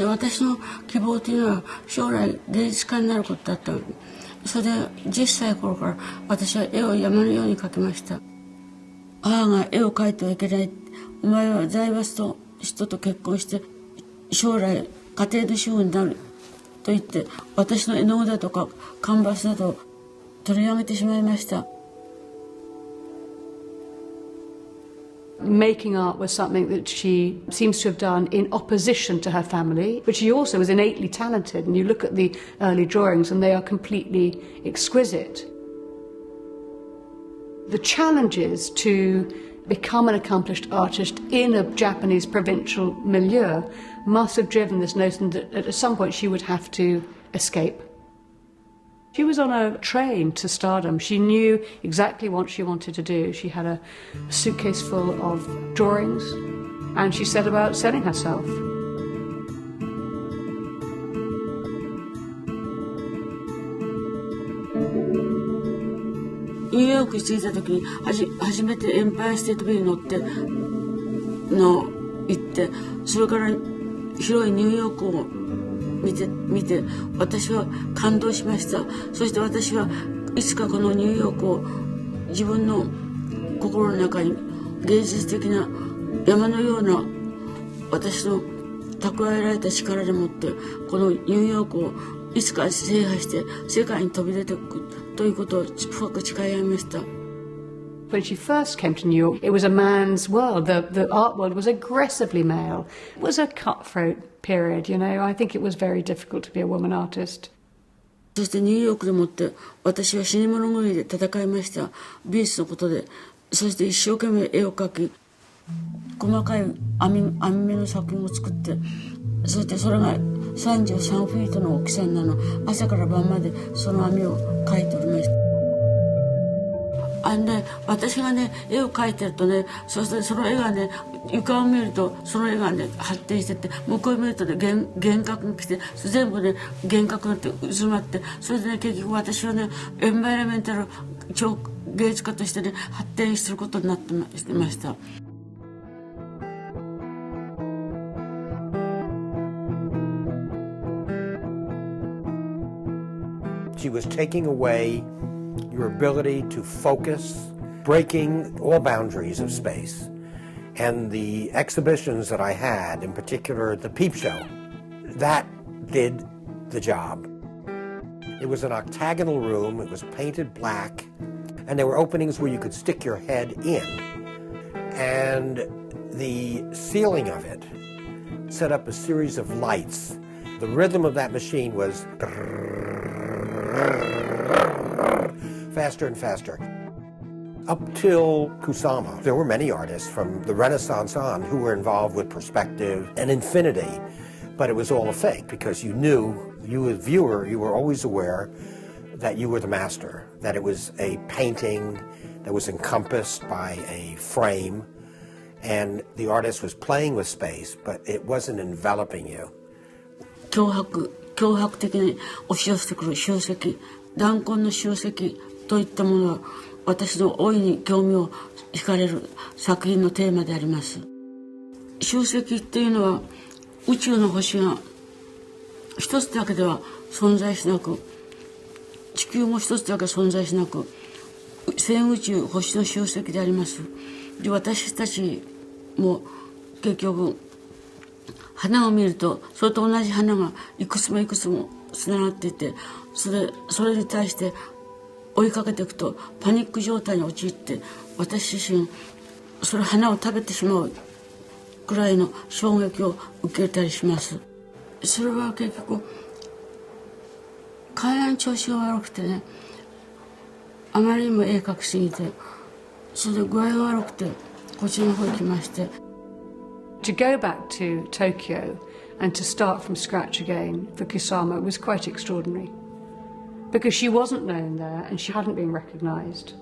私の希望というのは将来芸術家になることだった。それで10歳頃から私は絵を山のように描きました。母が絵を描いてはいけない、お前は財閥の人と結婚して将来家庭の主婦になると言って私の絵の具だとかカンバスなどを取り上げてしまいました。Making art was something that she seems to have done in opposition to her family, but she also was innately talented, and you look at the early drawings and they are completely exquisite. The challenges to become an accomplished artist in a Japanese provincial milieu must have driven this notion that at some point she would have to escape. She was on a train to stardom. She knew exactly what she wanted to do. She had a suitcase full of drawings, and she set about selling herself. ニューヨークに着いた時に初めてエンパイアステートビルに乗って行ってそれから広いニューヨークを見て私は感動しました。そして私はいつかこのニューヨークを自分の心の中に芸術的な山のような私の蓄えられた力でもってこのニューヨークをいつか制覇して世界に飛び出ていくということを深く誓い合いました。When she first came to New York, it was a man's world. The art world was aggressively male. It was a cutthroat period, you know. I think it was very difficult to be a woman artist. そしてニューヨークでもって私は死に物狂いで戦いました。美術のことで。そして一生懸命絵を描き、細かい網目の作品を作って、そしてそれが33フィートの大きさになるの。朝から晩までその網を描いておりました。私がね絵を描いてるとね、そしてその絵がね床を見るとその絵がね発展してって向こうを見るとね幻覚が来て全部ね幻覚になって渦まって、それでね結局私はねエンバイラメンタル超芸術家としてね発展することになってました。She was taking away your ability to focus, breaking all boundaries of space. And the exhibitions that I had, in particular the Peep Show, that did the job. It was an octagonal room, it was painted black, and there were openings where you could stick your head in. And the ceiling of it set up a series of lights. The rhythm of that machine was faster and faster. Up till Kusama, there were many artists from the Renaissance on who were involved with perspective and infinity, but it was all a fake because you knew, you as a viewer, you were always aware that you were the master, that it was a painting that was encompassed by a frame, and the artist was playing with space, but it wasn't enveloping you. 脅迫的に押し寄せてくる集積、弾痕の集積といったものは私の大いに興味を惹かれる作品のテーマであります。集積っていうのは宇宙の星が一つだけでは存在しなく、地球も一つだけ存在しなく、全宇宙星の集積であります。で、私たちも結局花を見るとそれと同じ花がいくつもいくつもつながっていて、それに対して追いかけていくとパニック状態に陥って私自身その花を食べてしまうくらいの衝撃を受けたりします。それは結局体の調子が悪くてね、あまりにも絵描きすぎて、それで具合が悪くてこっちの方に来まして。To go back to Tokyo and to start from scratch again for Kusama was quite extraordinary. because she wasn't known there and she hadn't been recognised.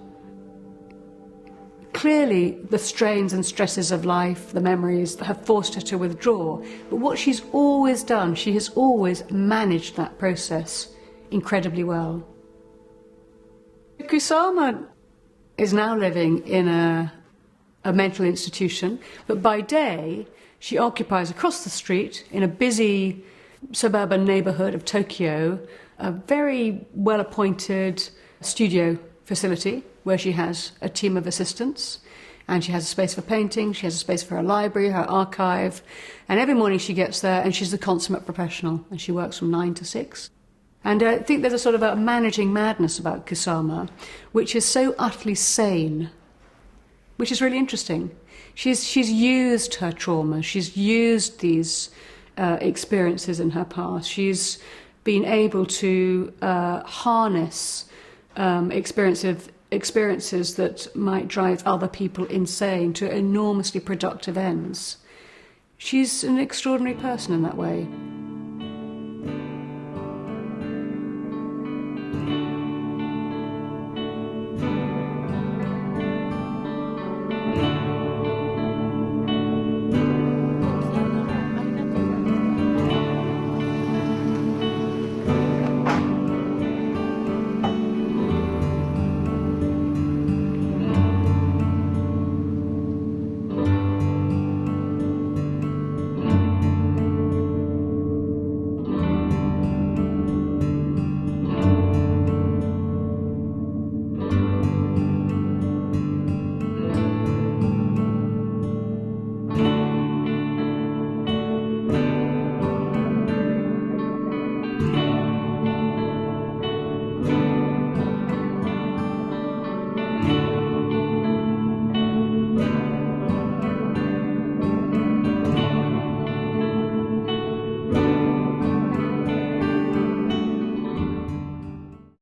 Clearly, the strains and stresses of life, the memories, have forced her to withdraw. But what she's always done, she has always managed that process incredibly well. Kusama is now living in a mental institution, but by day she occupies across the street in a busy suburban neighbourhood of Tokyo a very well-appointed studio facility where she has a team of assistants, and she has a space for painting, she has a space for her library, her archive, and every morning she gets there and she's a consummate professional and she works from 9 to 6. And I think there's a sort of a managing madness about Kusama, which is so utterly sane, which is really interesting. She's used her trauma, she's used these experiences in her past, she's been able to harness experiences that might drive other people insane to enormously productive ends. She's an extraordinary person in that way.